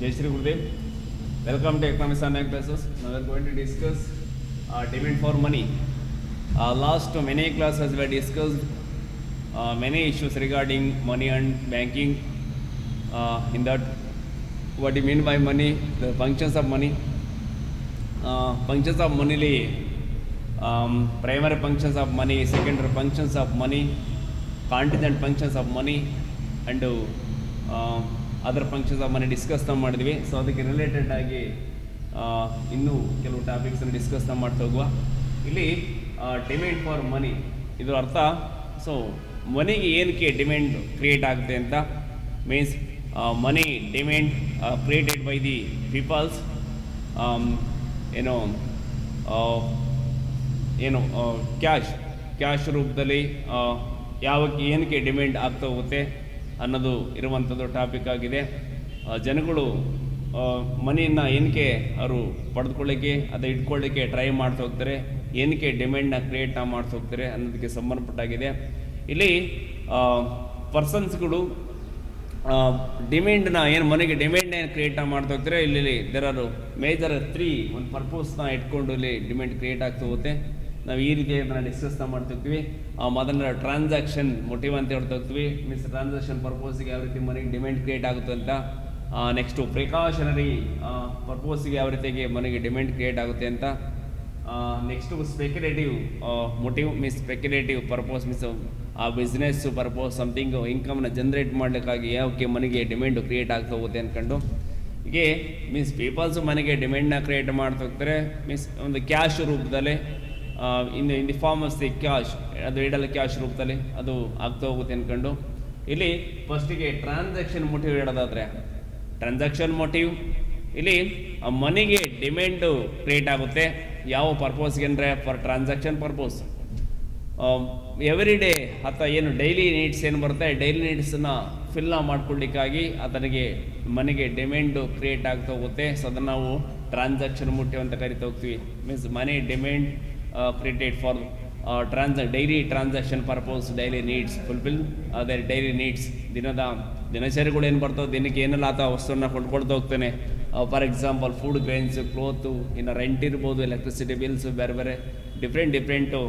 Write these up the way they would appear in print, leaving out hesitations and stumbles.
Jai Shri Gurudev. Welcome to Economics Online Classes. Now we are going to discuss demand for money. Last many classes we discussed many issues regarding money and banking. In that, what do you mean by money? The functions of money. Functions of money. Primary functions of money, secondary functions of money, contingent functions of money, and other functions of money discuss ಮಾಡಿದ್ವಿ. So ಅದಕ್ಕೆ related ಆಗಿ ಇನ್ನೂ ಕೆಲವು ಟಾಪಿಕ್ಸನ್ನು discuss ಮಾಡ್ತಾ ಹೋಗುವ. ಇಲ್ಲಿ demand for ಮನಿ ಇದರ ಅರ್ಥ, ಸೊ ಮನಿಗೆ ಏನಕ್ಕೆ ಡಿಮ್ಯಾಂಡ್ ಕ್ರಿಯೇಟ್ ಆಗುತ್ತೆ ಅಂತ, means money demand created by the peoples, ಏನು ಕ್ಯಾಶ್ ರೂಪದಲ್ಲಿ ಯಾವಕ್ಕೆ ಏನಕ್ಕೆ ಡಿಮ್ಯಾಂಡ್ ಆಗ್ತಾ ಹೋಗುತ್ತೆ ಅನ್ನೋದು ಇರುವಂಥದ್ದು ಟಾಪಿಕ್ ಆಗಿದೆ. ಜನಗಳು ಮನಿಯನ್ನು ಏನಕ್ಕೆ ಅವರು ಪಡೆದುಕೊಳ್ಳಿಕ್ಕೆ ಅದು ಇಟ್ಕೊಳ್ಳಿಕ್ಕೆ ಟ್ರೈ ಮಾಡ್ತಾ ಹೋಗ್ತಾರೆ, ಏನಕ್ಕೆ ಡಿಮ್ಯಾಂಡ್ನ ಕ್ರಿಯೇಟ್ ಮಾಡ್ತಾ ಹೋಗ್ತಾರೆ ಅನ್ನೋದಕ್ಕೆ ಸಂಬಂಧಪಟ್ಟಾಗಿದೆ. ಇಲ್ಲಿ ಪರ್ಸನ್ಸ್ಗಳು ಡಿಮ್ಯಾಂಡ್ನ ಏನು ಮನೆಗೆ ಡಿಮ್ಯಾಂಡ್ನ ಏನು ಕ್ರಿಯೇಟ್ ಮಾಡ್ತಾ ಹೋಗ್ತಾರೆ, ಇಲ್ಲಿ ದೇರ್ ಆರ್ ಮೇಜರ್ 3 ಒಂದು ಪರ್ಪೋಸ್ನ ಇಟ್ಕೊಂಡು ಇಲ್ಲಿ ಡಿಮ್ಯಾಂಡ್ ಕ್ರಿಯೇಟ್ ಆಗ್ತಾ ಹೋಗುತ್ತೆ. ನಾವು ಈ ರೀತಿ ಅದನ್ನು ಡಿಸ್ಕಸ್ ಮಾಡ್ತಾ ಹೋಗ್ತೀವಿ. ಮೊದಲ ಟ್ರಾನ್ಸಾಕ್ಷನ್ ಮೋಟಿವ್ ಅಂತ ಹೇಳ್ತಾ ಹೋಗ್ತೀವಿ, ಮೀನ್ಸ್ ಟ್ರಾನ್ಸಾಕ್ಷನ್ ಪರ್ಪೋಸಿಗೆ ಯಾವ ರೀತಿ ಮನೆಗೆ ಡಿಮ್ಯಾಂಡ್ ಕ್ರಿಯೇಟ್ ಆಗುತ್ತೆ ಅಂತ. ನೆಕ್ಸ್ಟು ಪ್ರಿಕಾಷನರಿ ಪರ್ಪೋಸಿಗೆ ಯಾವ ರೀತಿಗೆ ಮನೆಗೆ ಡಿಮ್ಯಾಂಡ್ ಕ್ರಿಯೇಟ್ ಆಗುತ್ತೆ ಅಂತ. Next speculative motive means speculative purpose means ಆ ಬಿಸ್ನೆಸ್ ಪರ್ಪೋಸ್ ಸಮಥಿಂಗ್ ಇನ್ಕಮ್ನ ಜನ್ರೇಟ್ ಮಾಡಲಿಕ್ಕಾಗಿ ಯಾವಕ್ಕೆ ಮನೆಗೆ ಡಿಮ್ಯಾಂಡು ಕ್ರಿಯೇಟ್ ಆಗ್ತಾ ಹೋಗುತ್ತೆ ಅಂದ್ಕೊಂಡು ಹೀಗೆ ಮೀನ್ಸ್ ಪೀಪಲ್ಸು ಮನೆಗೆ ಡಿಮ್ಯಾಂಡ್ನ ಕ್ರಿಯೇಟ್ ಮಾಡ್ತಾ ಹೋಗ್ತಾರೆ. ಮೀನ್ಸ್ ಒಂದು ಕ್ಯಾಶ್ ರೂಪದಲ್ಲಿ in the form of the cash, ಅದು ಇಡಲ್ಲ ಕ್ಯಾಶ್ ರೂಪದಲ್ಲಿ ಅದು ಆಗ್ತಾ ಹೋಗುತ್ತೆ ಅಂದ್ಕೊಂಡು ಇಲ್ಲಿ ಫಸ್ಟಿಗೆ ಟ್ರಾನ್ಸಾಕ್ಷನ್ ಮೋಟಿವ್ ಹೇಳೋದಾದರೆ, ಟ್ರಾನ್ಸಾಕ್ಷನ್ ಮೋಟಿವ್ ಇಲ್ಲಿ ಮನಿಗೆ ಡಿಮ್ಯಾಂಡು ಕ್ರಿಯೇಟ್ ಆಗುತ್ತೆ ಯಾವ ಪರ್ಪೋಸ್ಗೆ ಅಂದರೆ for transaction purpose. Every day ಅಥವಾ ಏನು ಡೈಲಿ ನೀಡ್ಸ್ ಏನು ಬರುತ್ತೆ, ಡೈಲಿ ನೀಡ್ಸನ್ನು ಫಿಲ್ ಮಾಡ್ಕೊಳ್ಳಿಕ್ಕಾಗಿ ಆತನಿಗೆ ಮನೆಗೆ ಡಿಮ್ಯಾಂಡು ಕ್ರಿಯೇಟ್ ಆಗ್ತಾ ಹೋಗುತ್ತೆ. ಸೊ ಅದನ್ನು ನಾವು ಟ್ರಾನ್ಸಾಕ್ಷನ್ ಮೋಟಿವ್ ಅಂತ ಕರಿತಾ ಹೋಗ್ತೀವಿ. Means money demand created for daily transaction purpose, daily needs, fulfill their daily needs. ದಿನಚರಿಗಳು ಏನು ಬರ್ತವೆ, ದಿನಕ್ಕೆ ಏನೆಲ್ಲ ಆತ ವಸ್ತುವನ್ನು ಕೊಂಡ್ಕೊಳ್ತಾ ಹೋಗ್ತಾನೆ. ಫಾರ್ ಎಕ್ಸಾಂಪಲ್ ಫುಡ್, ಗ್ರೈನ್ಸ್, ಕ್ಲೋತು, ಇನ್ನು ರೆಂಟ್ ಇರ್ಬೋದು, ಎಲೆಕ್ಟ್ರಿಸಿಟಿ ಬಿಲ್ಸ್, ಬೇರೆ ಬೇರೆ ಡಿಫ್ರೆಂಟು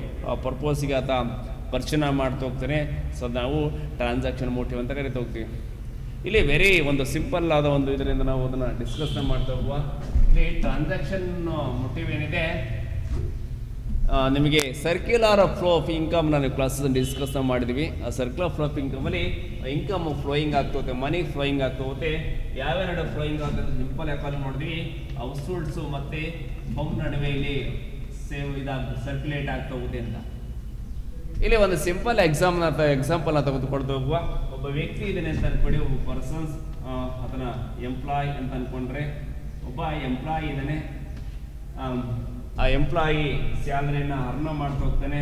ಪರ್ಪೋಸಿಗೆ ಆತ ಪರ್ಚೇಸ್ ಮಾಡ್ತಾ ಹೋಗ್ತಾನೆ. ಸೊ ನಾವು ಟ್ರಾನ್ಸಾಕ್ಷನ್ ಮೋಟಿವ್ ಅಂತ ಕರಿತಾ ಹೋಗ್ತೀವಿ. ಇಲ್ಲಿ ವೆರಿ ಒಂದು ಸಿಂಪಲ್ ಆದ ಒಂದು ಇದರಿಂದ ನಾವು ಅದನ್ನು ಡಿಸ್ಕಸ್ ಮಾಡ್ತಾ ಹೋಗುವ. ಇಲ್ಲಿ ಟ್ರಾನ್ಸಾಕ್ಷನ್ ಮೋಟಿವ್ ಏನಿದೆ, ನಿಮಗೆ ಸರ್ಕ್ಯುಲರ್ ಫ್ಲೋ ಆಫ್ ಇನ್ಕಮ್ ನಾನು ಕ್ಲಾಸಸ್ ಡಿಸ್ಕಸ್ ಮಾಡಿದ್ವಿ. ಆ ಸರ್ಕ್ಯುಲರ್ ಫ್ಲೋ ಆಫ್ ಇನ್ಕಮಲ್ಲಿ ಇನ್ಕಮ್ ಫ್ಲೋಯಿಂಗ್ ಆಗ್ತೋಗುತ್ತೆ, ಮನಿ ಫ್ಲೋಯಿಂಗ್ ಆಗ್ತಾ ಹೋಗುತ್ತೆ. ಯಾವ್ಯಾವ ಫ್ಲೋಯಿಂಗ್ ಆಗುತ್ತೆ ಸಿಂಪಲ್ ಯಾಕಂದ್ರೆ ನೋಡಿದ್ವಿ, ಹೌಸ್ ಹೋಲ್ಡ್ಸು ಮತ್ತು ಹೋಮ್ ನಡುವೆ ಇಲ್ಲಿ ಸೇವ್ ಸರ್ಕ್ಯುಲೇಟ್ ಆಗ್ತಾ ಹೋಗುತ್ತೆ ಅಂತ. ಇಲ್ಲಿ ಒಂದು ಸಿಂಪಲ್ ಎಕ್ಸಾಂಪಲ್ ತೆಗೆದುಕೊಳ್ತಾ ಹೋಗುವ. ಒಬ್ಬ ವ್ಯಕ್ತಿ ಇದ್ದಾನೆ ಅಂತ ಅನ್ಕೊಳ್ಳಿ, ಒಬ್ಬ ಪರ್ಸನ್ಸ್ ಅದನ್ನ ಎಂಪ್ಲಾಯ್ ಅಂತ ಅಂದ್ಕೊಂಡ್ರೆ, ಒಬ್ಬ ಎಂಪ್ಲಾಯ್ ಇದ್ದಾನೆ. ಆ ಎಂಪ್ಲಾಯಿ ಸ್ಯಾಲರಿಯನ್ನು ಅರ್ನ್ ಮಾಡ್ತಾ ಹೋಗ್ತಾನೆ,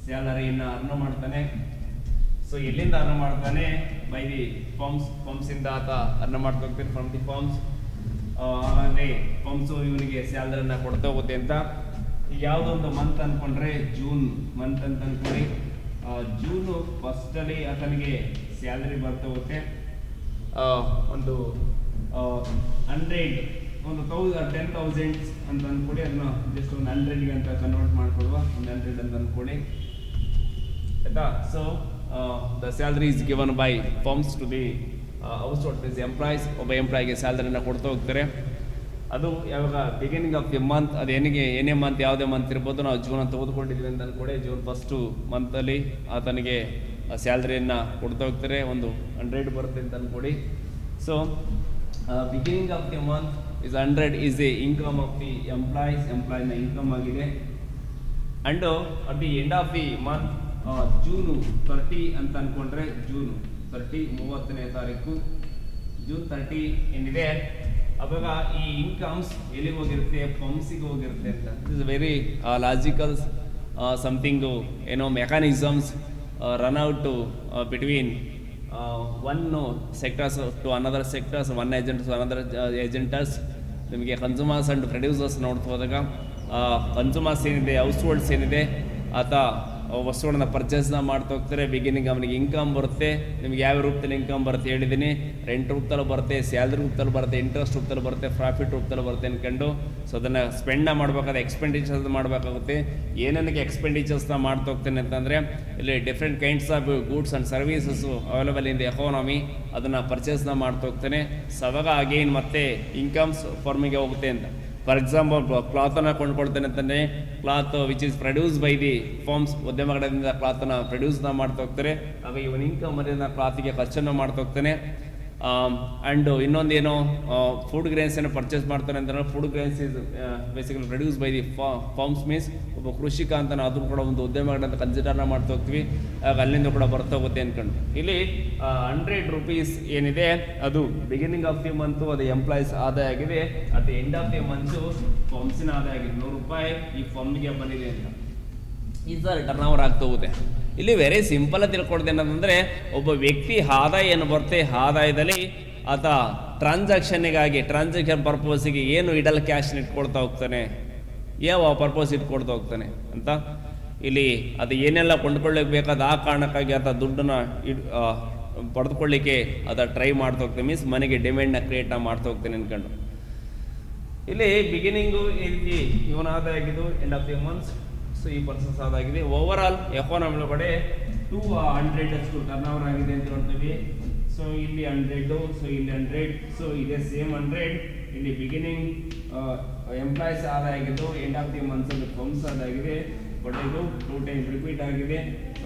ಸ್ಯಾಲರಿಯನ್ನು ಅರ್ನ್ ಮಾಡ್ತಾನೆ. ಸೊ ಎಲ್ಲಿಂದ ಅರ್ನ್ ಮಾಡ್ತಾನೆ, ಬೈ ದಿ ಫರ್ಮ್ಸಿಂದ ಆತ ಅರ್ನ್ ಮಾಡ್ತಾ ಹೋಗ್ತಾನೆ, ಫ್ರಮ್ ದಿ ಫರ್ಮ್ಸ್. ಅಂದರೆ ಫರ್ಮ್ಸು ಇವನಿಗೆ ಸ್ಯಾಲರಿಯನ್ನು ಕೊಡ್ತಾ ಹೋಗುತ್ತೆ ಅಂತ. ಈಗ ಯಾವುದೊಂದು ಮಂತ್ ಅಂದ್ಕೊಂಡ್ರೆ ಜೂನ್ ಮಂತ್ ಅಂತ ಅಂದ್ಕೊಳ್ಳಿ. ಜೂನು ಫಸ್ಟಲ್ಲಿ ಆತನಿಗೆ ಸ್ಯಾಲರಿ ಬರ್ತಾ ಹೋಗುತ್ತೆ. ಒಂದು 10,000 ಅಂತ ಅಂದ್ಕೊಡಿ, ಅದನ್ನ ಜಸ್ಟ್ ಒಂದು 100ಗೆ ಅಂತ ಕನ್ವರ್ಟ್ ಮಾಡ್ಕೊಡುವ, ಒಂದು 100 ಅಂತ ಅಂದ್ಕೊಡಿ ಆಯ್ತಾ. So the salary is given by firms to the household means employees. ಒಬ್ಬ ಎಂಪ್ಲಾಯ್ಗೆ ಸ್ಯಾಲರಿನ ಕೊಡ್ತಾ ಹೋಗ್ತಾರೆ. ಅದು ಯಾವಾಗ ಬಿಗಿನಿಂಗ್ ಆಫ್ ದಿ ಮಂತ್, ಅದು ಏನೇ ಮಂತ್ ಯಾವುದೇ ಮಂತ್ ಇರ್ಬೋದು, ನಾವು ಜೂನ್ ಅಂತ ಓದ್ಕೊಂಡಿದ್ವಿ ಅಂತ ಅಂದ್ಕೊಡಿ. ಜೂನ್ ಫಸ್ಟು ಮಂತಲ್ಲಿ ಆತನಿಗೆ ಸ್ಯಾಲರಿಯನ್ನು ಕೊಡ್ತಾ ಹೋಗ್ತಾರೆ, ಒಂದು 100 ಬರುತ್ತೆ ಅಂತ ಅಂದ್ಕೊಡಿ. So beginning of the month is 100 is the income of the employees, employee income ಆಗಿದೆ. And at the end of the month June 30 ಅಂತ ಅಂದ್ಕೊಂಡ್ರೆ, ಜೂನ್ 30ನೇ ತಾರೀಕು, ಜೂನ್ 30 ಏನಿದೆ ಅವಾಗ ಈ ಇನ್ಕಮ್ಸ್ ಎಲ್ಲಿಗೆ ಹೋಗಿರುತ್ತೆ, ಫರ್ಮ್ಸಿಗೆ ಹೋಗಿರುತ್ತೆ ಅಂತ. Is very logical something mechanisms run out between one sectors to another sectors, one agent to another agents. ನಿಮಗೆ ಕನ್ಸ್ಯೂಮರ್ಸ್ ಆ್ಯಂಡ್ ಪ್ರೊಡ್ಯೂಸರ್ಸ್ ನೋಡ್ತಾ ಹೋದಾಗ ಕನ್ಸ್ಯೂಮರ್ಸ್ ಏನಿದೆ, ಹೌಸ್ ಹೋಲ್ಡ್ಸ್ ಏನಿದೆ, ಆತ ವಸ್ತುಗಳನ್ನ ಪರ್ಚೇಸ್ನ ಮಾಡ್ತಾ ಹೋಗ್ತಾರೆ. ಬಿಗಿನಿಂಗ್ ಅವನಿಗೆ ಇನ್ಕಮ್ ಬರುತ್ತೆ. ನಿಮ್ಗೆ ಯಾವ ರೂಪದಲ್ಲಿ ಇನ್ಕಮ್ ಬರುತ್ತೆ ಹೇಳಿದ್ದೀನಿ. ರೆಂಟ್ ರೂಪದಲ್ಲಿ ಬರುತ್ತೆ, ಸ್ಯಾಲ್ರಿ ರೂಪದಲ್ಲಿ ಬರುತ್ತೆ, ಇಂಟ್ರೆಸ್ಟ್ ರೂಪದಲ್ಲಿ ಬರುತ್ತೆ, ಪ್ರಾಫಿಟ್ ರೂಪದಲ್ಲಿ ಬರುತ್ತೆ ಅಂದ್ಕೊಂಡು ಸೊ ಅದನ್ನು ಸ್ಪೆಂಡ್ನ ಮಾಡಬೇಕಾದ್ರೆ ಎಕ್ಸ್ಪೆಂಡಿಚರ್ಸ್ ಮಾಡಬೇಕಾಗುತ್ತೆ. ಏನಕ್ಕೆ ಎಕ್ಸ್ಪೆಂಡಿಚರ್ಸ್ನ ಮಾಡ್ತಾ ಹೋಗ್ತೇನೆ ಅಂತಂದರೆ ಇಲ್ಲಿ different kinds of goods and services available in the economy, ಅದನ್ನು ಪರ್ಚೇಸ್ನ ಮಾಡ್ತಾ ಹೋಗ್ತಾನೆ. ಸೊ ಅವಾಗ ಅಗೇನ್ ಮತ್ತೆ ಇನ್ಕಮ್ಸ್ ಫಾರ್ಮಿಗೆ ಹೋಗುತ್ತೆ ಅಂತ. ಫಾರ್ ಎಕ್ಸಾಂಪಲ್ ಕ್ಲಾತನ್ನು ಕೊಂಡ್ಕೊಳ್ತೇನೆ ಅಂತಂದರೆ cloth which is produce by the farms, ಉದ್ಯಮಗಳಿಂದ ಕ್ಲಾತನ್ನು ಪ್ರೊಡ್ಯೂಸ್ನ ಮಾಡ್ತಾ ಹೋಗ್ತಾರೆ. ಆಗ ಇವನ್ ಇನ್ಕಮ್ ಮನೆಯಿಂದ ಕ್ಲಾತಿಗೆ ಖರ್ಚನ್ನು ಮಾಡ್ತಾ ಹೋಗ್ತಾನೆ. ಆ್ಯಂಡ್ ಇನ್ನೊಂದೇನು ಫುಡ್ ಗ್ರೇನ್ಸ್ ಏನೋ ಪರ್ಚೇಸ್ ಮಾಡ್ತಾನೆ ಅಂತಂದ್ರೆ food grains is basically produce by the farms means ಒಬ್ಬ ಕೃಷಿಕ ಅಂತ ಅದು ಕೂಡ ಒಂದು ಉದ್ಯಮಗಳಂತ ಕನ್ಸಿಡರ್ನ ಮಾಡ್ತಾ ಹೋಗ್ತೀವಿ. ಆಗ ಅಲ್ಲಿಂದ ಕೂಡ ಬರ್ತಾ ಹೋಗುತ್ತೆ ಅಂದ್ಕೊಂಡು ಇಲ್ಲಿ 100 ರೂಪೀಸ್ ಏನಿದೆ ಅದು ಬಿಗಿನಿಂಗ್ ಆಫ್ ದಿ ಮಂತು ಅದು ಎಂಪ್ಲಾಯೀಸ್ ಆದಾಯ ಆಗಿದೆ. At the end of the month ಫಾರ್ಮ್ಸಿನ ಆದಾಯ ಆಗಿದೆ. 100 ರೂಪಾಯಿ ಈ ಫಾರ್ಮ್ಗೆ ಬಂದಿದೆ ಅಂತ ಈ ಸರ್ ಟರ್ನ್ ಓವರ್ ಆಗ್ತಾ ಹೋಗುತ್ತೆ. ಇಲ್ಲಿ ವೆರಿ ಸಿಂಪಲ್ ಆಗಿ ತಿಳ್ಕೊಳ್ತೇನೆ ಏನಂತಂದರೆ ಒಬ್ಬ ವ್ಯಕ್ತಿ ಆದಾಯ ಏನು ಬರುತ್ತೆ, ಆದಾಯದಲ್ಲಿ ಆತ ಟ್ರಾನ್ಸಾಕ್ಷನ್ ಪರ್ಪೋಸಿಗೆ ಏನು ಇಡಲ್ ಕ್ಯಾಶ್ನ ಇಟ್ಕೊಳ್ತಾ ಹೋಗ್ತಾನೆ, ಯಾವ ಪರ್ಪೋಸ್ ಇಟ್ಕೊಳ್ತಾ ಹೋಗ್ತಾನೆ ಅಂತ. ಇಲ್ಲಿ ಅದು ಏನೆಲ್ಲ ಕೊಂಡ್ಕೊಳ್ಳಿಕ್ಕೆ ಬೇಕಾದ ಆ ಕಾರಣಕ್ಕಾಗಿ ಆತ ದುಡ್ಡನ್ನು ಪಡೆದುಕೊಳ್ಳಿಕ್ಕೆ ಅದ ಟ್ರೈ ಮಾಡ್ತಾ ಹೋಗ್ತಾನೆ. ಮೀನ್ಸ್ ಮನೆಗೆ ಡಿಮ್ಯಾಂಡ್ನ ಕ್ರಿಯೇಟ್ನ ಮಾಡ್ತಾ ಹೋಗ್ತಾನೆ ಅಂದ್ಕೊಂಡು ಇಲ್ಲಿ ಬಿಗಿನಿಂಗು ಈ ರೀತಿ ಇವನ ಆದಾಯ ಆಗಿದ್ದು end of the months. So ಈ ಪರ್ಸನ್ಸ್ ಆದಾಗಿದೆ. ಓವರ್ ಆಲ್ ಎಕಾನಮಿ ಒಳಗಡೆ 200 ಅಷ್ಟು ಟರ್ನ್ ಓವರ್ ಆಗಿದೆ ಅಂತ ಹೇಳ್ತೀವಿ. ಸೊ ಇಲ್ಲಿ 100, ಸೊ ಇಲ್ಲಿ 100, ಸೊ ಇದೆ ಸೇಮ್ 100. ಇಲ್ಲಿ ಬಿಗಿನಿಂಗ್ ಎಂಪ್ಲಾಯೀಸ್ ಆದಾಯ ಆಗಿದ್ದು ಎಂಡ್ ಆಫ್ ದಿ ಮಂತ್ಸ್ ಅದು ಫರ್ಮ್ಸ್ ಆದಾಗಿದೆ. ಬಟ್ ಇದು 2 ಟೈಮ್ ರಿಪೀಟ್ ಆಗಿದೆ.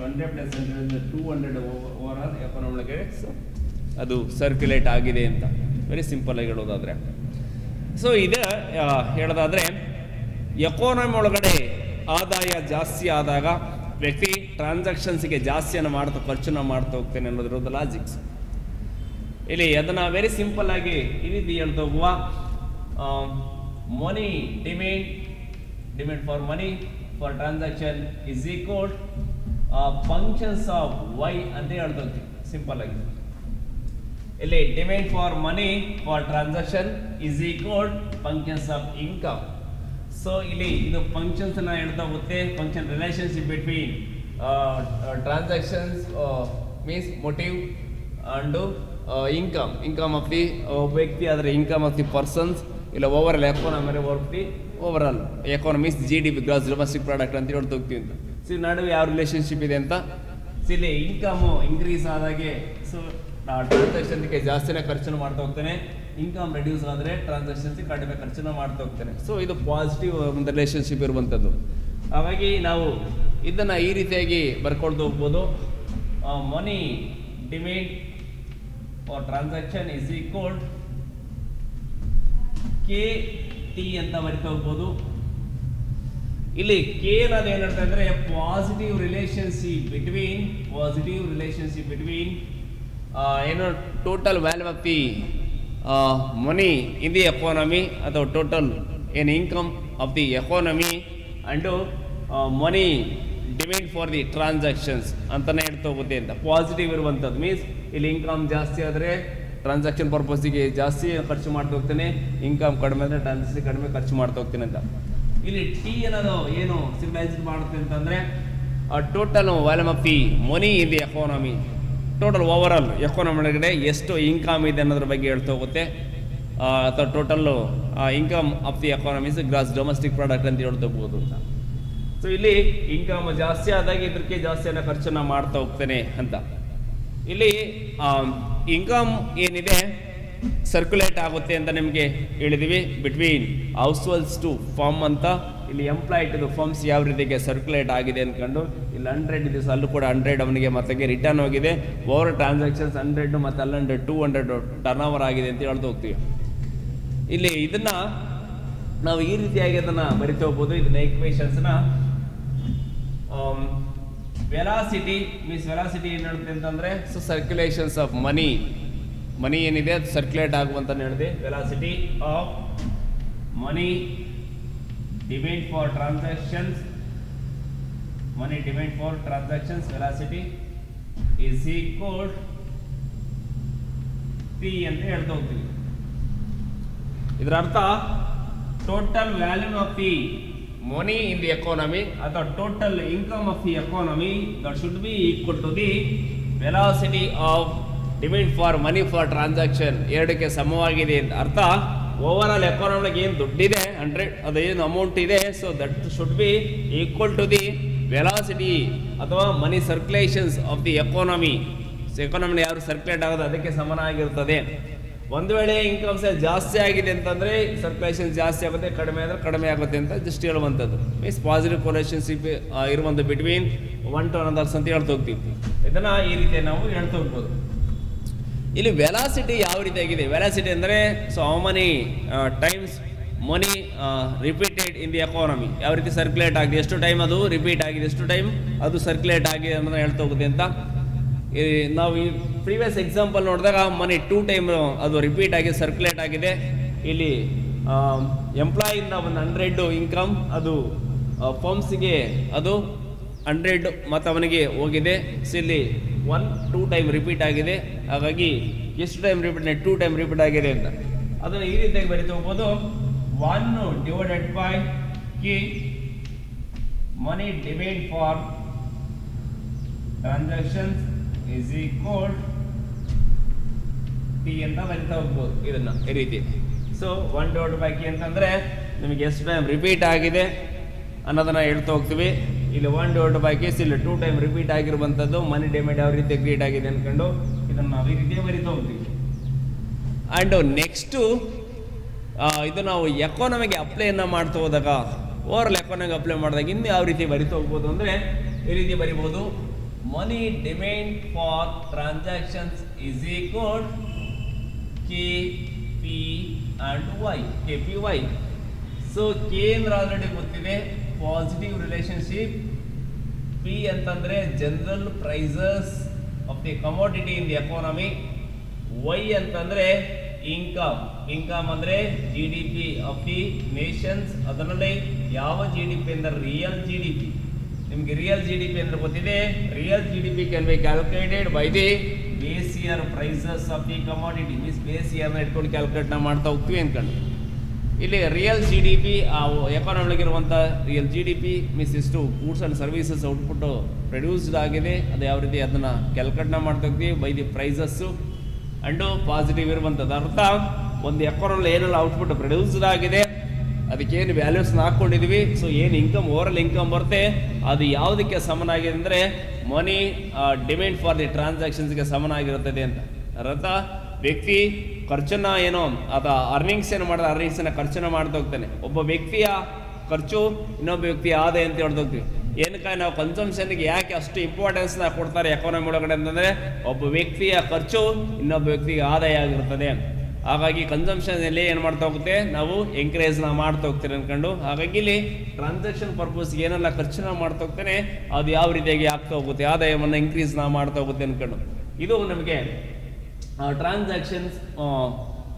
100 + 100 200 ಓವರ್ ಆಲ್ ಎಕಾನಮಿ ಒಳಗೆ ಅದು ಸರ್ಕ್ಯುಲೇಟ್ ಆಗಿದೆ ಅಂತ ವೆರಿ ಸಿಂಪಲ್ ಆಗಿ ಹೇಳೋದಾದರೆ. ಸೊ ಇದೆ ಹೇಳೋದಾದರೆ ಎಕಾನಮಿ ಒಳಗಡೆ ಆದಾಯ ಜಾಸ್ತಿ ಆದಾಗ ವ್ಯಕ್ತಿ ಟ್ರಾನ್ಸಾಕ್ಷನ್ಸ್ಗೆ ಜಾಸ್ತಿಯನ್ನು ಮಾಡ್ತಾ ಖರ್ಚನ್ನು ಮಾಡ್ತಾ ಹೋಗ್ತೇನೆ ಅನ್ನೋದಿರೋದು ಲಾಜಿಕ್ಸ್. ಇಲ್ಲಿ ಅದನ್ನು ವೆರಿ ಸಿಂಪಲ್ ಆಗಿ ಈ ರೀತಿ ಹೇಳ್ತಾ ಹೋಗುವ money demand for money for transaction is equal functions of Y ಅಂತ ಹೇಳ್ತಾ ಹೋಗ್ತೀವಿ ಸಿಂಪಲ್ ಆಗಿ. ಇಲ್ಲಿ demand for money for transaction is equal functions of income. So ಇಲ್ಲಿ ಇದು ಫಂಕ್ಷನ್ಸ್ ಅನ್ನ ಹೇಳ್ತಾ ಹೋಗುತ್ತೆ. Function relationship between transactions means motive and income of the ವ್ಯಕ್ತಿ ಆದರೆ ಇನ್ಕಮ್ ಆಫ್ ದಿ ಪರ್ಸನ್ಸ್ ಇಲ್ಲ over all economy work the overall economies GDP gross domestic product ಅಂತ ಹೇಳ್ತಾ ಹೋಗ್ತೀವಿ ಅಂತ. ಸೊ ನಡುವೆ ಯಾವ ರಿಲೇಶನ್ಶಿಪ್ ಇದೆ ಅಂತ. ಸೊ ಇಲ್ಲಿ ಇನ್ಕಮು ಇನ್ಕ್ರೀಸ್ ಆದಾಗೆ ಸೊ ಟ್ರಾನ್ಸಾಕ್ಷನ್ಗೆ ಜಾಸ್ತಿನೇ ಖರ್ಚನ್ನು ಮಾಡ್ತಾ ಹೋಗ್ತಾನೆ. ಇನ್ಕಮ್ ರೆಡ್ಯೂಸ್ ಆದರೆ ಟ್ರಾನ್ಸಾಕ್ಷನ್ಸ್ಗೆ ಕಡಿಮೆ ಖರ್ಚನ್ನು ಮಾಡ್ತಾ ಹೋಗ್ತಾನೆ. ಸೊ ಇದು ಪಾಸಿಟಿವ್ ಒಂದು ರಿಲೇಶನ್ಶಿಪ್ ಇರುವಂಥದ್ದು. ಹಾಗಾಗಿ ನಾವು ಇದನ್ನು ಈ ರೀತಿಯಾಗಿ ಬರ್ಕೊಳ್ತಾ ಹೋಗ್ಬೋದು. Money demand for transaction is equal KT ಅಂತ ಬರಿತಾ ಹೋಗ್ಬೋದು. ಇಲ್ಲಿ ಕೆ ಅನ್ನೋದು ಏನು ಹೇಳ್ತಾ ಅಂದರೆ ಪಾಸಿಟಿವ್ ರಿಲೇಶನ್ಶಿಪ್ ಬಿಟ್ವೀನ್ ಏನು total value of the money in the economy ಅಥವಾ ಟೋಟಲ್ ಏನು income of the economy and money demand for the transactions ಅಂತಲೇ ಹೇಳ್ತಾ ಹೋಗುತ್ತೆ ಅಂತ. ಪಾಸಿಟಿವ್ ಇರುವಂಥದ್ದು ಮೀನ್ಸ್ ಇಲ್ಲಿ ಇನ್ಕಮ್ ಜಾಸ್ತಿ ಆದರೆ ಟ್ರಾನ್ಸಾಕ್ಷನ್ ಪರ್ಪಸ್ಸಿಗೆ ಜಾಸ್ತಿ ಖರ್ಚು ಮಾಡ್ತಾ ಹೋಗ್ತಾನೆ, ಇನ್ಕಮ್ ಕಡಿಮೆ ಅಂದರೆ ಟ್ರಾನ್ಸಾಕ್ಷನ್ ಕಡಿಮೆ ಖರ್ಚು ಮಾಡ್ತಾ ಹೋಗ್ತಾನೆ ಅಂತ. ಇಲ್ಲಿ ಟಿ ಅನ್ನೋದು ಏನು ಸಿಂಬಲೈಸ್ ಮಾಡುತ್ತೆ ಅಂತಂದರೆ total volume of the money in the economy, total over all economy ಒಳಗಡೆ ಎಷ್ಟು ಇನ್ಕಮ್ ಇದೆ ಅನ್ನೋದ್ರ ಬಗ್ಗೆ ಹೇಳ್ತಾ ಹೋಗುತ್ತೆ. ಅಥವಾ total income of the economy's gross domestic product ಅಂತ ಹೇಳ್ತಾ ಹೋಗ್ಬೋದು ಅಂತ. ಸೊ ಇಲ್ಲಿ ಇನ್ಕಮ್ ಜಾಸ್ತಿ ಆದಾಗ ಇದಕ್ಕೆ ಜಾಸ್ತಿಯನ್ನು ಖರ್ಚನ್ನು ಮಾಡ್ತಾ ಹೋಗ್ತಾನೆ ಅಂತ. ಇಲ್ಲಿ ಇನ್ಕಮ್ ಏನಿದೆ ಸರ್ಕ್ಯುಲೇಟ್ ಆಗುತ್ತೆ ಅಂತ ನಿಮಗೆ ಹೇಳಿದ್ದೀವಿ between households to firm ಅಂತ. ಇಲ್ಲಿ ಎಂಪ್ಲಾಯ್ ಟು ಫಾರ್ಮ್ಸ್ ಯಾವ ರೀತಿಗೆ ಸರ್ಕ್ಯುಲೇಟ್ ಆಗಿದೆ ಅಂದ್ಕೊಂಡು ಇಲ್ಲಿ 100 ಇದೆ, ಅಲ್ಲೂ ಕೂಡ 100 ಅವನಿಗೆ ಮತ್ತೆ ರಿಟರ್ನ್ ಹೋಗಿದೆ. ಓವರ್ ಟ್ರಾನ್ಸಾಕ್ಷನ್ಸ್ 100 ಮತ್ತು ಅಲ್ಲಿ 100 200 ಟರ್ನ್ ಓವರ್ ಆಗಿದೆ ಅಂತ ಹೇಳ್ತಾ ಹೋಗ್ತೀವಿ. ಇಲ್ಲಿ ಇದನ್ನು ನಾವು ಈ ರೀತಿಯಾಗಿ ಅದನ್ನು ಬರಿತಾ ಹೋಗ್ಬೋದು. ಇದನ್ನ ಈಕ್ವೇಷನ್ಸ್ನ ವೆಲಾಸಿಟಿ ಮೀನ್ಸ್ ವೆಲಾಸಿಟಿ ಏನು ಹೇಳುತ್ತೆ ಅಂತಂದರೆ ಸೊ ಸರ್ಕ್ಯುಲೇಷನ್ಸ್ ಆಫ್ ಮನಿ ಏನಿದೆ ಅದು ಸರ್ಕ್ಯುಲೇಟ್ ಆಗುವಂತ ಹೇಳಿದೆ. Velocity of money demand for transactions velocity is equal P ಅಂತ ಹೇಳ್ತಾ ಹೋಗ್ತೀವಿ. ಇದರ ಅರ್ಥ total volume of the money in the economy ಅಥವಾ total income of the economy that should be equal to the velocity of demand for money for transaction ಎರಡಕ್ಕೆ ಸಮವಾಗಿದೆ ಅಂತ ಅರ್ಥ. ಓವರ್ ಆಲ್ ಎಕಾನಮಿಗೆ ಏನು ದುಡ್ಡಿದೆ 100 ಅದೇನು ಅಮೌಂಟ್ ಇದೆ, so that should be equal to the velocity ಅಥವಾ money circulations of the economy. ಎಕಾನಮಿನ ಯಾರು ಸರ್ಕ್ಯುಲೇಟ್ ಆಗೋದು ಅದಕ್ಕೆ ಸಮನಾಗಿರ್ತದೆ. ಒಂದು ವೇಳೆ ಇನ್ಕಮ್ಸ್ ಜಾಸ್ತಿ ಆಗಿದೆ ಅಂತಂದರೆ ಸರ್ಕ್ಯುಲೇಷನ್ ಜಾಸ್ತಿ ಆಗುತ್ತೆ, ಕಡಿಮೆ ಆದರೆ ಕಡಿಮೆ ಆಗುತ್ತೆ ಅಂತ ಜಸ್ಟ್ ಹೇಳುವಂಥದ್ದು. ಮೀನ್ಸ್ ಪಾಸಿಟಿವ್ ಕೊಲೇಷನ್ಶಿಪ್ ಇರುವಂಥ ಬಿಟ್ವೀನ್ ಒನ್ ಟು ಅನದರ್ಸ್ ಅಂತ ಹೇಳ್ತಾ ಹೋಗ್ತೀವಿ. ಇದನ್ನು ಈ ರೀತಿ ನಾವು ಹೇಳ್ತಾ ಹೋಗ್ಬೋದು. ಇಲ್ಲಿ ವೆಲಾಸಿಟಿ ಯಾವ ರೀತಿಯಾಗಿದೆ, ವೆಲಾಸಿಟಿ ಅಂದರೆ so how money times money repeated in the economy, ಯಾವ ರೀತಿ ಸರ್ಕ್ಯುಲೇಟ್ ಆಗಿದೆ, ಎಷ್ಟು ಟೈಮ್ ಅದು ರಿಪೀಟ್ ಆಗಿದೆ, ಎಷ್ಟು ಟೈಮ್ ಅದು ಸರ್ಕ್ಯುಲೇಟ್ ಆಗಿದೆ ಅನ್ನೋದನ್ನ ಹೇಳ್ತಾ ಹೋಗುತ್ತೆ ಅಂತ. ನಾವು ಈ ಪ್ರೀವಿಯಸ್ ಎಕ್ಸಾಂಪಲ್ ನೋಡಿದಾಗ ಮನಿ 2 ಟೈಮ್ ಅದು ರಿಪೀಟ್ ಆಗಿ ಸರ್ಕ್ಯುಲೇಟ್ ಆಗಿದೆ. ಇಲ್ಲಿ ಎಂಪ್ಲಾಯಿಂದ ಒಂದು 100 ಇನ್ಕಮ್ ಅದು ಫರ್ಮ್ಸ್ಗೆ ಅದು 100 ಮತ್ತು ಅವನಿಗೆ ಹೋಗಿದೆ. ಸೊ ಇಲ್ಲಿ 1-2 ಟೈಮ್ ರಿಪೀಟ್ ಆಗಿದೆ. ಹಾಗಾಗಿ ಎಷ್ಟು ಟೈಮ್ ರಿಪೀಟ್, 2 ಟೈಮ್ ರಿಪೀಟ್ ಆಗಿದೆ ಅಂತ ಅದನ್ನು ಈ ರೀತಿಯಾಗಿ ಬರೀತಾ ಹೋಗ್ಬೋದು. 1 divided by K money demand for transactions is equal T ಅಂತ ಬರಿತಾ ಹೋಗ್ಬೋದು ಇದನ್ನ ಈ ರೀತಿ. ಸೊ 1 ಡಿವೈಡ್ ಬೈ ಕೆ ಅಂತಂದರೆ ನಿಮಗೆ ಎಷ್ಟು ಟೈಮ್ ರಿಪೀಟ್ ಆಗಿದೆ ಅನ್ನೋದನ್ನ ಹೇಳ್ತಾ ಹೋಗ್ತೀವಿ. ಇಲ್ಲಿ 1 ಡಿವೈಡ್ ಬೈ ಕೆ ಇಲ್ಲಿ 2 ಟೈಮ್ ರಿಪೀಟ್ ಆಗಿರುವಂಥದ್ದು ಮನಿ ಡಿಮ್ಯಾಂಡ್ ಯಾವ ರೀತಿ ಕ್ರಿಯೇಟ್ ಆಗಿದೆ ಅಂದ್ಕೊಂಡು ಇದನ್ನು ನಾವು ಈ ರೀತಿ ಬರಿತಾ ಹೋಗ್ತೀವಿ. ಆ್ಯಂಡ್ ನೆಕ್ಸ್ಟು ಇದು ನಾವು ಎಕಾನಮಿಗೆ ಅಪ್ಲೈನ ಮಾಡ್ತಾ ಹೋದಾಗ, ಓವರ್ ಎಕಾನಮಿಗೆ ಅಪ್ಲೈ ಮಾಡಿದಾಗ ಇನ್ನು ಯಾವ ರೀತಿ ಬರಿತಾ ಹೋಗ್ಬೋದು ಅಂದರೆ ಈ ರೀತಿ ಬರಿಬೋದು. Money demand for transactions is equal K P and Y, K P Y. So K ಅಂದ್ರೆ ಆಲ್ರೆಡಿ ಗೊತ್ತಿದೆ, ಪಾಸಿಟಿವ್ ರಿಲೇಶನ್ಶಿಪ್. ಪಿ ಅಂತಂದರೆ general prices of the commodity in the economy. Y ಅಂತಂದರೆ ಇನ್ಕಮ್, ಇನ್ಕಮ್ ಅಂದರೆ G D P of the nations. ಅದರಲ್ಲಿ ಯಾವ G D P ಅಂದರೆ real G D P. ನಿಮಗೆ real G D P ಅಂದರೆ ಗೊತ್ತಿದೆ. Real G D P can be calculated by the base year prices of the commodity. Means base ಇಯರ್ನ ಇಟ್ಕೊಂಡು ಕ್ಯಾಲ್ಕುಲೇಟ್ನ ಮಾಡ್ತಾ ಹೋಗ್ತೀವಿ ಅಂದ್ಕೊಂಡು. ಇಲ್ಲಿ ರಿಯಲ್ ಜಿ ಡಿ ಪಿ ಎಕಾನಮಿಗಿರುವಂಥ real G D P means ಇಷ್ಟು goods and services output produced ಆಗಿದೆ, ಅದು ಯಾವ ರೀತಿ ಅದನ್ನು ಕ್ಯಾಲ್ಕುಲೇಟ್ನ ಮಾಡ್ತಾ ಹೋಗ್ತೀವಿ by the prices. And positive ಇರುವಂಥದ್ದು ಅರ್ಥ ಒಂದು ಎಕಾನಮಿ ಏನೆಲ್ಲ ಔಟ್ಪುಟ್ ಪ್ರೊಡ್ಯೂಸ್ಡ್ ಆಗಿದೆ ಅದಕ್ಕೇನು ವ್ಯಾಲ್ಯೂಸ್ನ ಹಾಕ್ಕೊಂಡಿದ್ವಿ. ಸೊ ಏನು ಇನ್ಕಮ್ ಓವರಾಲ್ ಇನ್ಕಮ್ ಬರುತ್ತೆ ಅದು ಯಾವುದಕ್ಕೆ ಸಮನಾಗಿದೆ ಅಂದರೆ ಮನಿ ಡಿಮ್ಯಾಂಡ್ ಫಾರ್ ದಿ ಟ್ರಾನ್ಸಾಕ್ಷನ್ಸ್ಗೆ ಸಮನಾಗಿರುತ್ತದೆ ಅಂತ ಅರ್ಥ. ವ್ಯಕ್ತಿ ಖರ್ಚನ್ನು ಏನೋ ಅಥವಾ ಅರ್ನಿಂಗ್ಸ್ ಏನು ಮಾಡಿದ್ರೆ ಅರ್ನಿಂಗ್ಸನ್ನು ಖರ್ಚನ್ನು ಮಾಡ್ತಾ ಹೋಗ್ತಾನೆ. ಒಬ್ಬ ವ್ಯಕ್ತಿಯ ಖರ್ಚು ಇನ್ನೊಬ್ಬ ವ್ಯಕ್ತಿಯ ಆದಾಯ ಅಂತ ಹೇಳ್ತಾ ಹೋಗ್ತೀವಿ. ಏನಕ್ಕೆ ನಾವು ಕನ್ಸಂಪ್ಷನ್ಗೆ ಯಾಕೆ ಅಷ್ಟು ಇಂಪಾರ್ಟೆನ್ಸ್ನ ಕೊಡ್ತಾರೆ ಎಕಾನಮಿ ಒಳಗಡೆ ಅಂತಂದರೆ ಒಬ್ಬ ವ್ಯಕ್ತಿಯ ಖರ್ಚು ಇನ್ನೊಬ್ಬ ವ್ಯಕ್ತಿಗೆ ಆದಾಯ ಆಗಿರ್ತದೆ. ಹಾಗಾಗಿ ಕನ್ಸಂಪ್ಷನಲ್ಲಿ ಏನು ಮಾಡ್ತಾ ಹೋಗುತ್ತೆ ನಾವು ಎಂಕರೇಜ್ನ ಮಾಡ್ತಾ ಹೋಗ್ತೀರಿ ಅಂದ್ಕೊಂಡು. ಹಾಗಾಗಿ ಇಲ್ಲಿ ಟ್ರಾನ್ಸಾಕ್ಷನ್ ಪರ್ಪಸ್ಗೆ ಏನೆಲ್ಲ ಖರ್ಚನ್ನ ಮಾಡ್ತಾ ಹೋಗ್ತಾನೆ ಅದು ಯಾವ ರೀತಿಯಾಗಿ ಆಗ್ತಾ ಹೋಗುತ್ತೆ, ಆದಾಯವನ್ನು ಇನ್ಕ್ರೀಸ್ನ ಮಾಡ್ತಾ ಹೋಗುತ್ತೆ ಅಂದ್ಕೊಂಡು. ಇದು ನಮಗೆ ಟ್ರಾನ್ಸಾಕ್ಷನ್ಸ್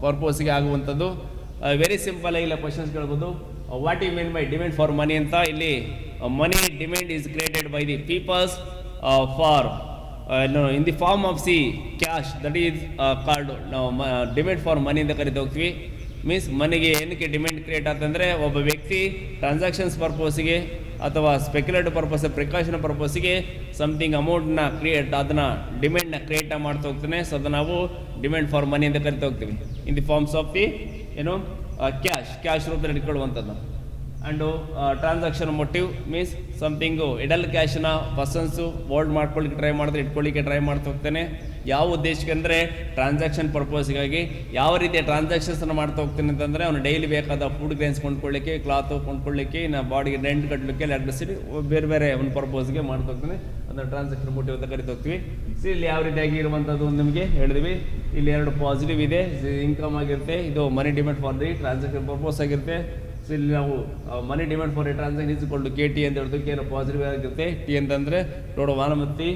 ಪರ್ಪಸ್ಗೆ ಆಗುವಂಥದ್ದು. ವೆರಿ ಸಿಂಪಲ್ ಆಗಿ ಇಲ್ಲ ಕ್ವಶನ್ಸ್ ಕೇಳ್ಬೋದು. What you mean by demand for money ಅಂತ. ಇಲ್ಲಿ money demand is created by the peoples for in the form of the cash, that is called demand for money ಅಂತ ಕರಿತಾ ಹೋಗ್ತೀವಿ. Means ಮನಿಗೆ ಏನಕ್ಕೆ ಡಿಮ್ಯಾಂಡ್ ಕ್ರಿಯೇಟ್ ಆಗ್ತಂದರೆ ಒಬ್ಬ ವ್ಯಕ್ತಿ ಟ್ರಾನ್ಸಾಕ್ಷನ್ಸ್ ಪರ್ಪಸ್ಗೆ ಅಥವಾ ಸ್ಪೆಕ್ಯುಲೇಟಿವ್ ಪರ್ಪಸ್ ಪ್ರಿಕಾಷನ್ ಪರ್ಪಸ್ಗೆ ಸಮಥಿಂಗ್ ಅಮೌಂಟ್ನ ಕ್ರಿಯೇಟ್ ಅದನ್ನು ಡಿಮ್ಯಾಂಡ್ನ ಕ್ರಿಯೇಟ್ ಮಾಡ್ತಾ ಹೋಗ್ತಾನೆ. ಸೊ ಅದು ನಾವು ಡಿಮ್ಯಾಂಡ್ ಫಾರ್ ಮನಿ ಅಂತ ಕರಿತಾ ಹೋಗ್ತೀವಿ. In the forms of the cash ರೂಪದಲ್ಲಿ ಇಟ್ಕೊಳ್ಳುವಂಥದ್ದು. And transaction motive means something idle ಕ್ಯಾಶನ್ನ ಪರ್ಸನ್ಸು ಹೋಲ್ಡ್ ಮಾಡ್ಕೊಳ್ಳಿಕ್ಕೆ ಟ್ರೈ ಮಾಡಿದ್ರೆ ಇಟ್ಕೊಳ್ಳಿಕ್ಕೆ ಟ್ರೈ ಮಾಡ್ತಾ ಹೋಗ್ತಾನೆ. ಯಾವ ಉದ್ದೇಶಕ್ಕೆ ಅಂದರೆ ಟ್ರಾನ್ಸಾಕ್ಷನ್ ಪರ್ಪಸ್ಗಾಗಿ. ಯಾವ ರೀತಿಯ ಟ್ರಾನ್ಸಾಕ್ಷನ್ಸನ್ನು ಮಾಡ್ತಾ ಹೋಗ್ತಾನೆ ಅಂತಂದರೆ ಅವನು ಡೈಲಿ ಬೇಕಾದ ಫುಡ್ ಗ್ರೈನ್ಸ್ ಕೊಂಡ್ಕೊಳ್ಳಿಕ್ಕೆ, ಕ್ಲಾತು ಕೊಂಡ್ಕೊಳ್ಳಿಕ್ಕೆ, ಇನ್ನು ಬಾಡಿಗೆ ರೆಂಟ್ ಕಟ್ಟಲಿಕ್ಕೆ, ಎಲೆಕ್ಟ್ರಿಸಿಟಿ ಬೇರೆ ಬೇರೆ ಒಂದು ಪರ್ಪಸ್ಗೆ ಮಾಡ್ತಾ ಹೋಗ್ತಾನೆ. ಅದನ್ನು ಟ್ರಾನ್ಸಾಕ್ಷನ್ ಮೋಟಿವ್ ಅಂತ ಕರಿತಾ ಹೋಗ್ತೀವಿ. ಸೊ ಇಲ್ಲಿ ಯಾವ ರೀತಿಯಾಗಿ ಇರುವಂಥದ್ದು ನಿಮಗೆ ಹೇಳಿದ್ವಿ. ಇಲ್ಲಿ 2 ಪಾಸಿಟಿವ್ ಇದೆ, ಇನ್ಕಮ್ ಆಗಿರುತ್ತೆ, ಇದು money demand for the transaction purpose ಆಗಿರುತ್ತೆ. ಸೊ ಇಲ್ಲಿ ನಾವು money demand for a transaction ಇಸ್ಕೊಂಡು ಕೆ ಟಿ ಅಂತ ಹೇಳ್ತೀವಿ. ಏನು ಪಾಸಿಟಿವ್ ಆಗಿರುತ್ತೆ. ಟಿ ಅಂತಂದರೆ ಟೋಟಲ್ ವಾನಮತಿ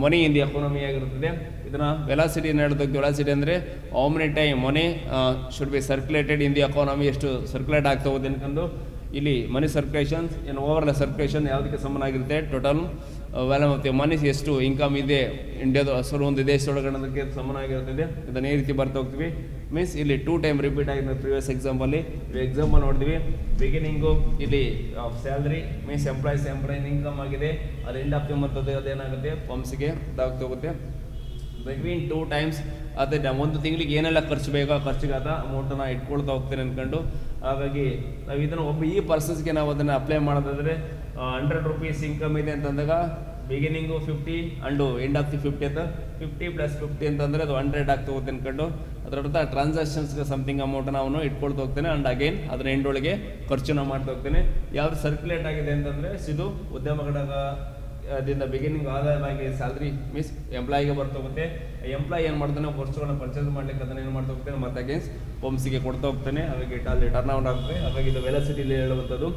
ಮನಿ ಇನ್ ದಿ ಎಕಾನಮಿ ಆಗಿರುತ್ತದೆ. ಇದನ್ನು ವೆಲಾಸಿಟಿಯನ್ನು ಹೇಳ್ತೀವಿ. ವೆಲಾಸಿಟಿ ಅಂದರೆ how many time money should be circulated in the economy, ಎಷ್ಟು ಸರ್ಕ್ಯುಲೇಟ್ ಆಗ್ತಾ ಹೋಗುತ್ತೆ ಅನ್ಕೊಂಡು. ಇಲ್ಲಿ ಮನಿ ಸರ್ಕ್ಯುಲೇಷನ್ಸ್ ಏನು ಓವರ್ ಸರ್ಕ್ಯುಲೇಷನ್ ಯಾವುದಕ್ಕೆ ಸಮನಾಗಿರುತ್ತೆ ಟೋಟಲ್ ವ್ಯಾಲ್ಯೂ ಮತ್ತು ಮನಿ ಎಷ್ಟು ಇನ್ಕಮ್ ಇದೆ ಇಂಡಿಯಾದ ಒಂದು ದೇಶದೊಳಗಡೆ ಸಮನಾಗಿರುತ್ತದೆ. ಇದನ್ನು ಈ ರೀತಿ ಬರ್ತಾ ಹೋಗ್ತೀವಿ. ಮೀನ್ಸ್ ಇಲ್ಲಿ 2 ಟೈಮ್ ರಿಪೀಟ್ ಆಗಿದೆ ಪ್ರಿವಿಯಸ್ ಎಕ್ಸಾಂಪಲ್ಲಿ. ಎಕ್ಸಾಂಪಲ್ ನೋಡಿದ್ವಿ, ಬಿಗಿನಿಂಗು ಇಲ್ಲಿ ಸ್ಯಾಲ್ರಿ ಮೀನ್ಸ್ ಎಂಪ್ಲಾಯೀಸ್ ಇನ್ಕಮ್ ಆಗಿದೆ, ಅದು ಎಂಡ್ ಆಫ್ ದಿ ಮಂತ್ ಅದೇನಾಗುತ್ತೆ ಫಾರ್ಮ್ಸ್ಗೆ ಹೋಗುತ್ತೆ. ಬಿಟ್ವೀನ್ 2 ಟೈಮ್ಸ್ ಅದೇ ಒಂದು ತಿಂಗಳಿಗೆ ಏನೆಲ್ಲ ಖರ್ಚು ಬೇಕೋ ಆ ಖರ್ಚಿಗಾದ ಅಮೌಂಟನ್ನು ಇಟ್ಕೊಳ್ತಾ ಹೋಗ್ತೇನೆ ಅಂದ್ಕೊಂಡು. ಹಾಗಾಗಿ ನಾವು ಇದನ್ನು ಈ ಪರ್ಸನ್ಸ್ಗೆ ನಾವು ಅದನ್ನು ಅಪ್ಲೈ ಮಾಡೋದಾದರೆ 100 ರೂಪೀಸ್ ಇನ್ಕಮ್ ಇದೆ ಅಂತಂದಾಗ beginning 50 and end of the 50th 50 + 50 ಅಂತಂದರೆ ಅದು 100 ಆಗ್ತಾ ಹೋಗುತ್ತೆ ಅಂದ್ಕೊಂಡು ಅದರ ಅರ್ಥ ಟ್ರಾನ್ಸಾಕ್ಷನ್ಸ್ಗೆ ಸಮಥಿಂಗ್ ಅಮೌಂಟನ್ನು ಅವನು ಇಟ್ಕೊಳ್ತಾ ಹೋಗ್ತೇನೆ. ಆ್ಯಂಡ್ ಅಗೇನ್ ಅದರ ಎಂಡ್ ಒಳಗೆ ಖರ್ಚನ್ನು ಮಾಡ್ತಾ ಹೋಗ್ತೇನೆ. ಯಾವುದು ಸರ್ಕ್ಯುಲೇಟ್ ಆಗಿದೆ ಅಂತಂದರೆ ಇದು ಉದ್ಯಮಗಳ ಅದರಿಂದ ಬಿಗಿನಿಂಗ್ ಆದಾಯವಾಗಿ ಸ್ಯಾಲ್ರಿ ಮೀನ್ಸ್ ಎಂಪ್ಲಾಯಿಗೆ ಬರ್ತಾ ಹೋಗುತ್ತೆ. ಎಂಪ್ಲಾಯಿ ಏನು ಮಾಡ್ತಾನೆ, ವಸ್ತುಗಳನ್ನ ಪರ್ಚೇಸ್ ಮಾಡ್ಲಿಕ್ಕೆ ಅದನ್ನು ಏನು ಮಾಡ್ತಾ ಹೋಗ್ತಾನೆ, ಮತ್ತೆ ಅಗೇನ್ಸ್ ಪಂಪ್ಸಿಗೆ ಕೊಡ್ತಾ ಹೋಗ್ತಾನೆ. ಹಾಗಾಗಿ ಅಲ್ಲಿ ಟರ್ನ್ ಔಟ್ ಆಗುತ್ತೆ. ಹಾಗಾಗಿ ಇದು ವೆಲಾಸಿಟಿಲಿ ಹೇಳುವಂಥದ್ದು.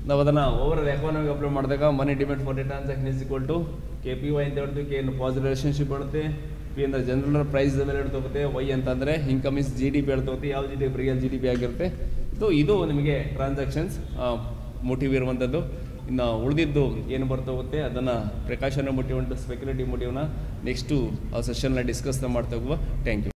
ನಾವು ಅದನ್ನು ಓವರ್ ಎಕಾನಮಿಗೆ ಅಪ್ಲೈ ಮಾಡಿದಾಗ money demand for the transaction is equal to KPY ಅಂತ ಹೇಳ್ತೀವಿ. ಕೆ ಏನು ಪಾಸಿಟಿವ್ ರಿಲೇಷನ್ಶಿಪ್ ಬರುತ್ತೆ, ಪಿ ಅಂದರೆ ಜನರಲ್ ಪ್ರೈಸ್ ಲೆವೆಲ್ ಹೇಳ್ತಾ ಹೋಗುತ್ತೆ, ವೈ ಅಂತಂದರೆ ಇನ್ಕಮ್ ಇಸ್ GDP ಹೇಳ್ತಾ ಹೋಗುತ್ತೆ. ಯಾವ GDP ರಿಯಲ್ GDP ಆಗಿರುತ್ತೆ. ಇದು ನಿಮಗೆ ಟ್ರಾನ್ಸಾಕ್ಷನ್ಸ್ ಮೋಟಿವ್ ಇರುವಂಥದ್ದು. ಇನ್ನು ಉಳಿದಿದ್ದು ಏನು ಬರ್ತಾ ಹೋಗುತ್ತೆ ಅದನ್ನು ಪ್ರಿಕಾಷನರಿ ಮೋಟಿವ್ ಅಂಟು ಸ್ಪೆಕ್ಯುಲೇಟಿವ್ ಮೋಟಿವ್ನ ನೆಕ್ಸ್ಟು ಆ ಸೆಷನ್ನ ಡಿಸ್ಕಸ್ನ ಮಾಡ್ತಾ ಹೋಗುವ. Thank you.